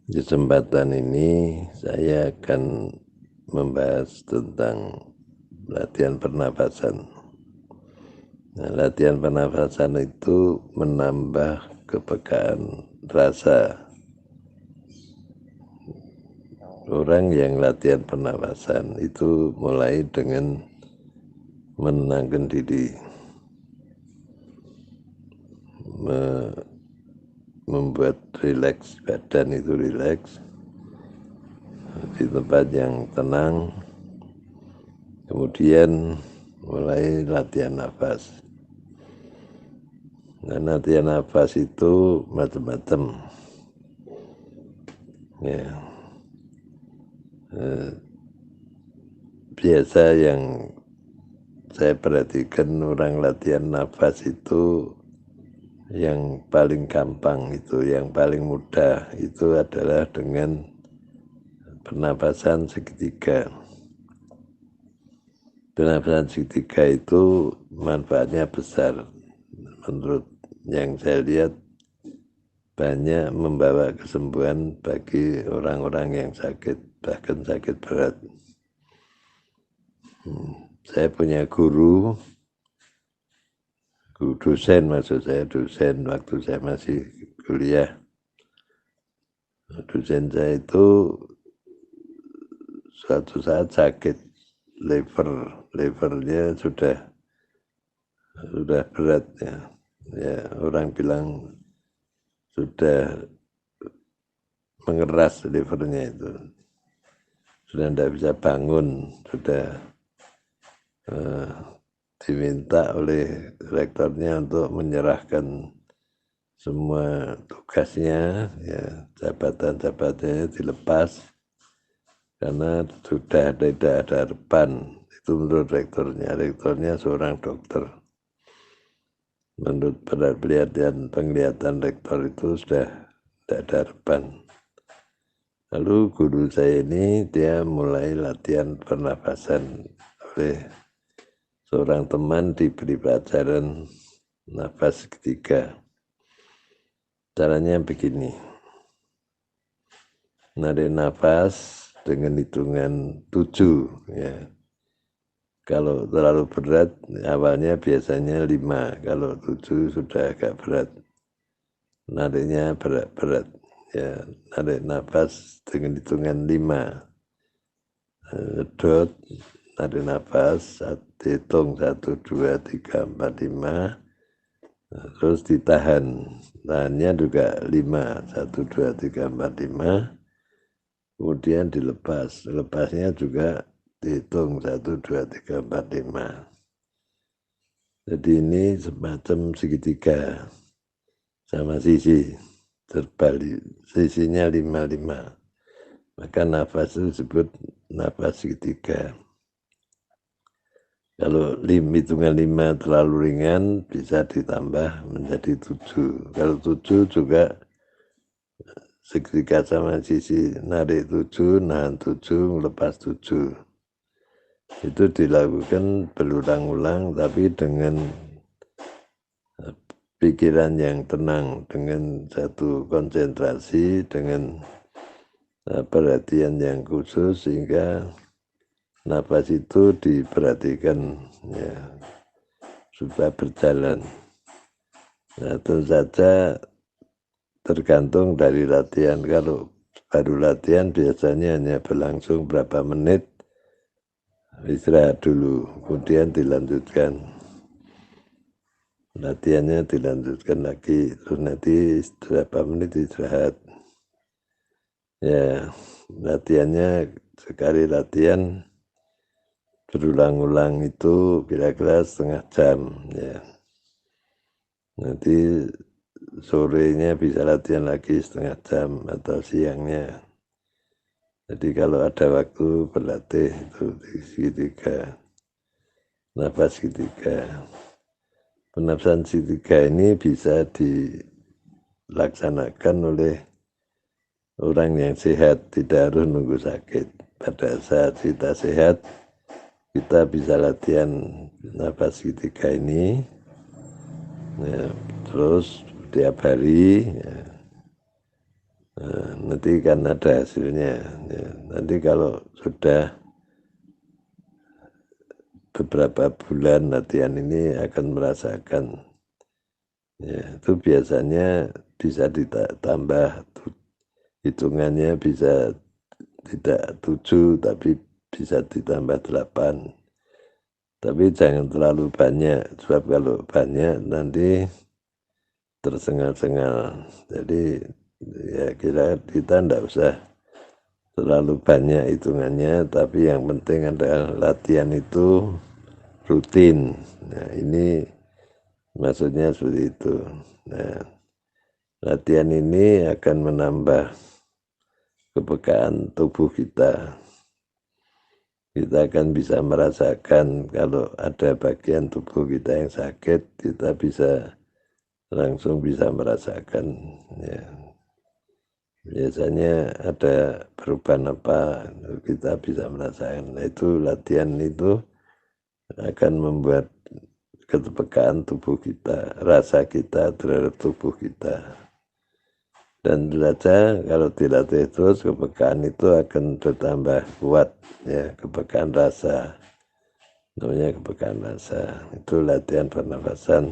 Di kesempatan ini saya akan membahas tentang latihan pernapasan. Nah, latihan pernapasan itu menambah kepekaan rasa. Orang yang latihan pernapasan itu mulai dengan menenangkan diri, membuat rileks, badan itu rileks di tempat yang tenang. Kemudian mulai latihan nafas. Nah, latihan nafas itu macam-macam. Ya, biasa yang saya perhatikan orang latihan nafas itu yang paling gampang itu, yang paling mudah itu adalah dengan pernapasan segitiga. Pernapasan segitiga itu manfaatnya besar. Menurut yang saya lihat banyak membawa kesembuhan bagi orang-orang yang sakit, bahkan sakit berat. Saya punya guru dosen, maksud saya dosen waktu saya masih kuliah. Dosen saya itu suatu saat sakit levernya sudah berat ya. Ya, orang bilang sudah mengeras levernya itu, sudah tidak bisa bangun, sudah diminta oleh rektornya untuk menyerahkan semua tugasnya, ya, jabatan-jabatannya dilepas karena sudah tidak ada harapan. Itu menurut rektornya seorang dokter. Menurut penglihatan rektor itu sudah tidak ada harapan. Lalu guru saya ini dia mulai latihan pernafasan oleh seorang teman, diberi pelajaran nafas ketiga. Caranya begini, narik nafas dengan hitungan 7 ya. Kalau terlalu berat awalnya biasanya 5, kalau 7 sudah agak berat. Nariknya berat-berat ya, narik nafas dengan hitungan 5. Dot, narik nafas, hitung 1, 2, 3, 4, 5, terus ditahan. Tahannya juga 5, 1, 2, 3, 4, 5. Kemudian dilepas. Lepasnya juga dihitung 1, 2, 3, 4, 5. Jadi ini semacam segitiga sama sisi terbalik, sisinya 5-5. Maka nafas itu disebut nafas segitiga. Kalau hitungan 5 terlalu ringan bisa ditambah menjadi 7. Kalau 7 juga segitiga sama sisi, narik 7, nahan 7, lepas 7. Itu dilakukan berulang-ulang tapi dengan pikiran yang tenang, dengan satu konsentrasi, dengan perhatian yang khusus, sehingga nafas itu diperhatikan ya, supaya berjalan. Nah, tentu saja tergantung dari latihan. Kalau baru latihan biasanya hanya berlangsung berapa menit, istirahat dulu, kemudian dilanjutkan. Latihannya dilanjutkan lagi, terus nanti berapa menit istirahat. Ya, latihannya sekali latihan berulang-ulang itu kira-kira setengah jam ya. Nanti sorenya bisa latihan lagi setengah jam atau siangnya. Jadi kalau ada waktu berlatih itu di segitiga, nafas segitiga. Pernapasan segitiga ini bisa dilaksanakan oleh orang yang sehat, tidak harus nunggu sakit. Pada saat kita sehat, kita bisa latihan nafas segitiga ini ya, terus tiap hari ya. Nanti kan ada hasilnya ya. Nanti kalau sudah beberapa bulan latihan ini akan merasakan ya, itu biasanya bisa ditambah hitungannya bisa tidak 7 tapi bisa ditambah 8, tapi jangan terlalu banyak sebab kalau banyak nanti tersengal-sengal. Jadi ya kita tidak usah terlalu banyak hitungannya, tapi yang penting adalah latihan itu rutin. Nah ini maksudnya seperti itu. Nah latihan ini akan menambah kepekaan tubuh kita. Kita akan bisa merasakan kalau ada bagian tubuh kita yang sakit, kita bisa langsung bisa merasakan ya. Biasanya ada perubahan apa kita bisa merasakan. Nah, itu latihan itu akan membuat kepekaan tubuh kita, rasa kita terhadap tubuh kita. Dan saja kalau dilatih terus kepekaan itu akan bertambah kuat ya, kepekaan rasa. Namanya kepekaan rasa. Itu latihan pernafasan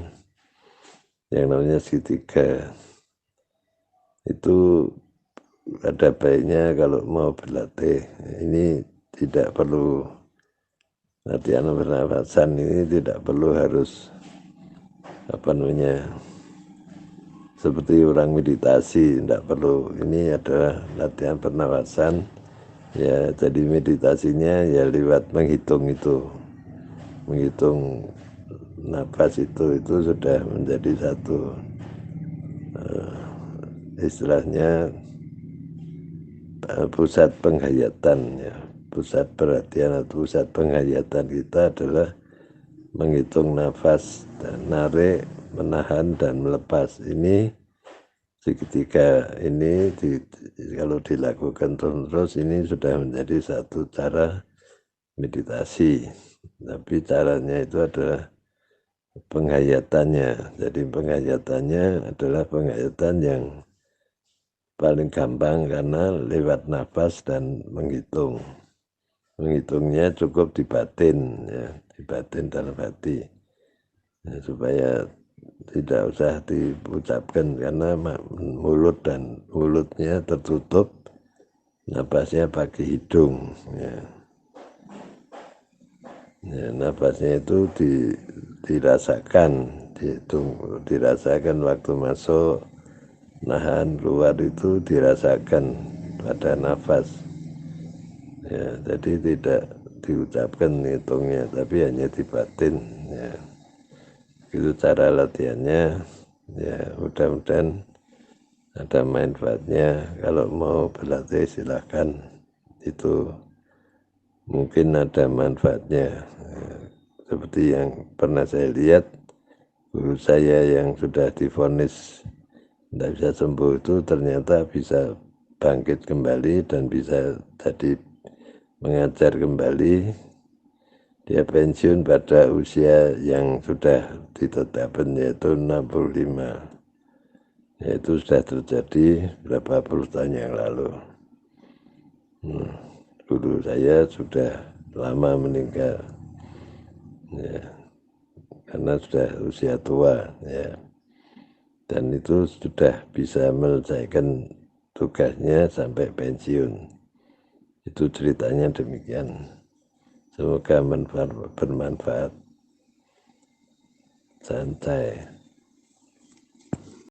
yang namanya segitiga. Itu ada baiknya kalau mau berlatih ini tidak perlu latihan pernafasan ini tidak perlu harus seperti orang meditasi, tidak perlu. Ini adalah latihan pernafasan ya, jadi meditasinya ya lewat menghitung nafas itu sudah menjadi satu istilahnya pusat penghayatan ya, pusat perhatian atau pusat penghayatan kita adalah menghitung nafas dan narik, menahan dan melepas. Ini segitiga ini kalau dilakukan terus ini sudah menjadi satu cara meditasi, tapi caranya itu adalah penghayatannya. Jadi penghayatannya adalah penghayatan yang paling gampang karena lewat nafas dan menghitung. Menghitungnya cukup di batin ya, di batin dalam hati ya, supaya tidak usah diucapkan karena mulutnya tertutup, nafasnya pakai hidung ya. Ya, nafasnya itu dirasakan, dirasakan waktu masuk, nahan, keluar itu dirasakan pada nafas ya, jadi tidak diucapkan hitungnya tapi hanya di batin ya. Itu cara latihannya ya, mudah-mudahan ada manfaatnya. Kalau mau berlatih silahkan, itu mungkin ada manfaatnya ya. Seperti yang pernah saya lihat guru saya yang sudah divonis tidak bisa sembuh itu ternyata bisa bangkit kembali dan bisa jadi mengajar kembali. Dia pensiun pada usia yang sudah ditetapkan yaitu 65. Yaitu sudah terjadi berapa puluh tahun yang lalu. Guru saya sudah lama meninggal ya, karena sudah usia tua ya. Dan itu sudah bisa menyelesaikan tugasnya sampai pensiun. Itu ceritanya demikian. Semoga bermanfaat. Santai.